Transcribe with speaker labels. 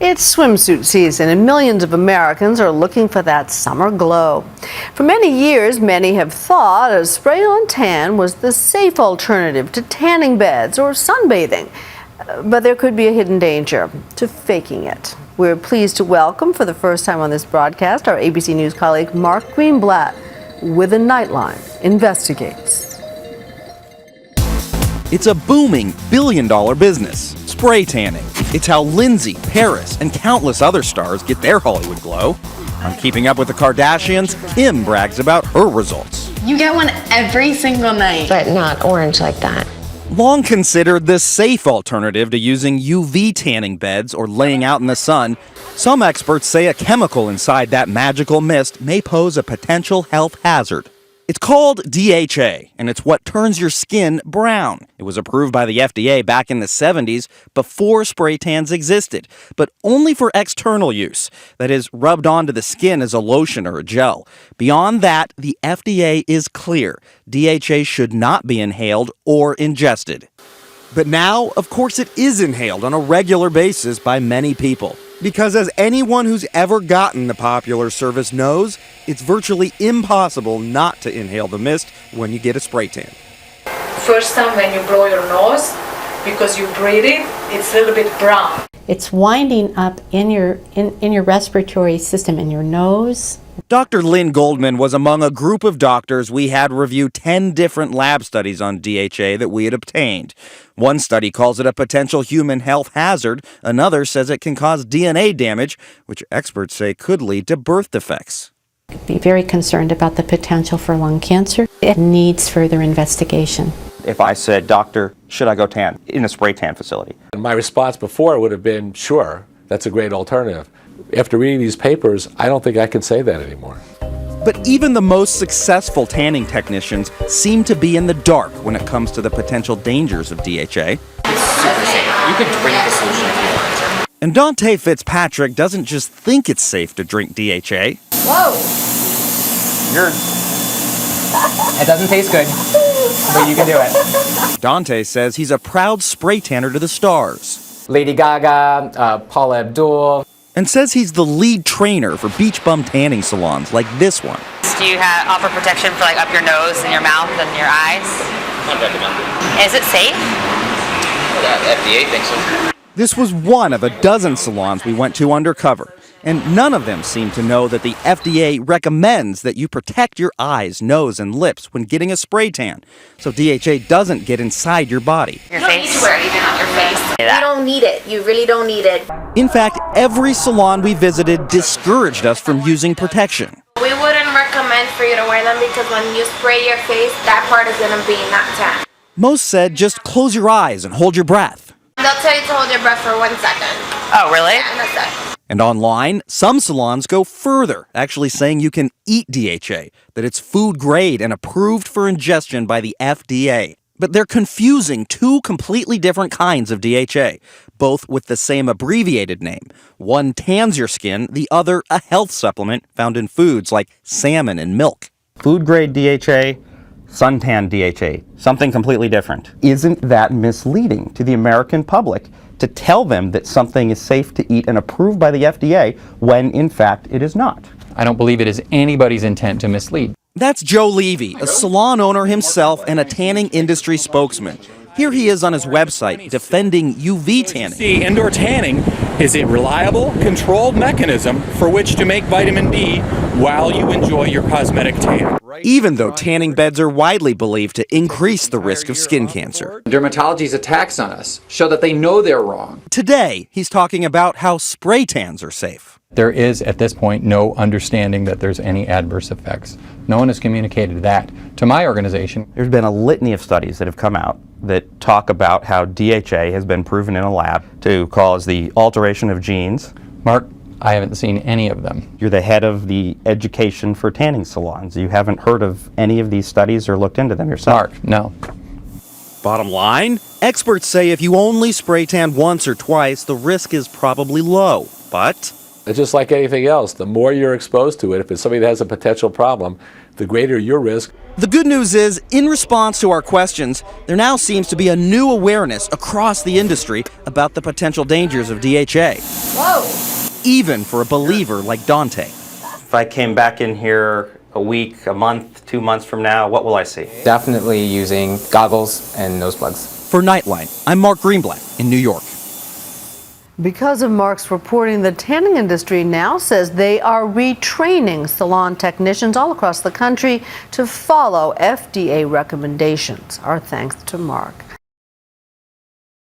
Speaker 1: It's swimsuit season and millions of Americans are looking for that summer glow. For many years, many have thought a spray-on tan was the safe alternative to tanning beds or sunbathing. But there could be a hidden danger to faking it. We're pleased to welcome for the first time on this broadcast our ABC News colleague Mark Greenblatt with a Nightline Investigates.
Speaker 2: It's a booming billion-dollar business, spray tanning. It's how Lindsay, Paris, and countless other stars get their Hollywood glow. On Keeping Up with the Kardashians, Kim brags about her results.
Speaker 3: You get one every single night.
Speaker 4: But not orange like that.
Speaker 2: Long considered the safe alternative to using UV tanning beds or laying out in the sun, some experts say a chemical inside that magical mist may pose a potential health hazard. It's called DHA, and it's what turns your skin brown. It was approved by the FDA back in the 70s, before spray tans existed, but only for external use, that is, rubbed onto the skin as a lotion or a gel. Beyond that, the FDA is clear. DHA should not be inhaled or ingested. But now, of course, it is inhaled on a regular basis by many people. Because as anyone who's ever gotten the popular service knows, it's virtually impossible not to inhale the mist when you get a spray tan.
Speaker 5: First time when you blow your nose, because you breathe it, it's a little bit brown.
Speaker 6: It's winding up in your respiratory system, in your nose.
Speaker 2: Dr. Lynn Goldman was among a group of doctors we had review 10 different lab studies on DHA that we had obtained. One study calls it a potential human health hazard. Another says it can cause DNA damage, which experts say could lead to birth defects.
Speaker 6: Be very concerned about the potential for lung cancer. It needs further investigation.
Speaker 7: If I said, "Doctor, should I go tan in a spray tan facility?"
Speaker 8: My response before would have been, sure, that's a great alternative. After reading these papers, I don't think I can say that anymore.
Speaker 2: But even the most successful tanning technicians seem to be in the dark when it comes to the potential dangers of DHA.
Speaker 9: It's super safe. You can drink the solution if you want.
Speaker 2: And Dante Fitzpatrick doesn't just think it's safe to drink DHA.
Speaker 3: Whoa!
Speaker 9: It doesn't taste good, but you can do it.
Speaker 2: Dante says he's a proud spray tanner to the stars.
Speaker 9: Lady Gaga, Paula Abdul.
Speaker 2: And says he's the lead trainer for beach bum tanning salons like this one.
Speaker 10: Do you offer protection for up your nose and your mouth and your eyes?
Speaker 11: Not recommended.
Speaker 10: Is it safe?
Speaker 11: Well, the FDA thinks so.
Speaker 2: This was one of a dozen salons we went to undercover, and none of them seem to know that the FDA recommends that you protect your eyes, nose, and lips when getting a spray tan, so DHA doesn't get inside your body.
Speaker 3: You don't need to wear anything on your face. You don't need it. You really don't need it.
Speaker 2: In fact, every salon we visited discouraged us from using protection.
Speaker 3: We wouldn't recommend for you to wear them because when you spray your face, that part is going to be not tan.
Speaker 2: Most said just close your eyes and hold your breath.
Speaker 3: They'll tell you to hold your breath for 1 second.
Speaker 10: Oh, really?
Speaker 3: Yeah, and that's it.
Speaker 2: And online, some salons go further, actually saying you can eat DHA, that it's food grade and approved for ingestion by the FDA. But they're confusing two completely different kinds of DHA, both with the same abbreviated name. One tans your skin, the other a health supplement found in foods like salmon and milk.
Speaker 7: Food grade DHA, suntan DHA, something completely different. Isn't that misleading to the American public to tell them that something is safe to eat and approved by the FDA when in fact it is not?
Speaker 12: I don't believe it is anybody's intent to mislead.
Speaker 2: That's Joe Levy, a salon owner himself and a tanning industry spokesman. Here he is on his website defending UV tanning.
Speaker 13: Indoor tanning is a reliable, controlled mechanism for which to make vitamin D while you enjoy your cosmetic tan.
Speaker 2: Even though tanning beds are widely believed to increase the risk of skin cancer.
Speaker 12: Dermatology's attacks on us show that they know they're wrong.
Speaker 2: Today, he's talking about how spray tans are safe.
Speaker 12: There is, at this point, no understanding that there's any adverse effects. No one has communicated that to my organization.
Speaker 7: There's been a litany of studies that have come out that talk about how DHA has been proven in a lab to cause the alteration of genes.
Speaker 12: Mark, I haven't seen any of them.
Speaker 7: You're the head of the education for tanning salons. You haven't heard of any of these studies or looked into them yourself?
Speaker 12: Mark, no.
Speaker 2: Bottom line, experts say if you only spray tan once or twice, the risk is probably low. But
Speaker 8: It's just like anything else. The more you're exposed to it, if it's something that has a potential problem, the greater your risk.
Speaker 2: The good news is, in response to our questions, there now seems to be a new awareness across the industry about the potential dangers of DHA.
Speaker 1: Whoa!
Speaker 2: Even for a believer like Dante.
Speaker 7: If I came back in here a week, a month, 2 months from now, what will I see?
Speaker 9: Definitely using goggles and nose plugs.
Speaker 2: For Nightline, I'm Mark Greenblatt in New York.
Speaker 1: Because of Mark's reporting, the tanning industry now says they are retraining salon technicians all across the country to follow FDA recommendations. Our thanks to Mark.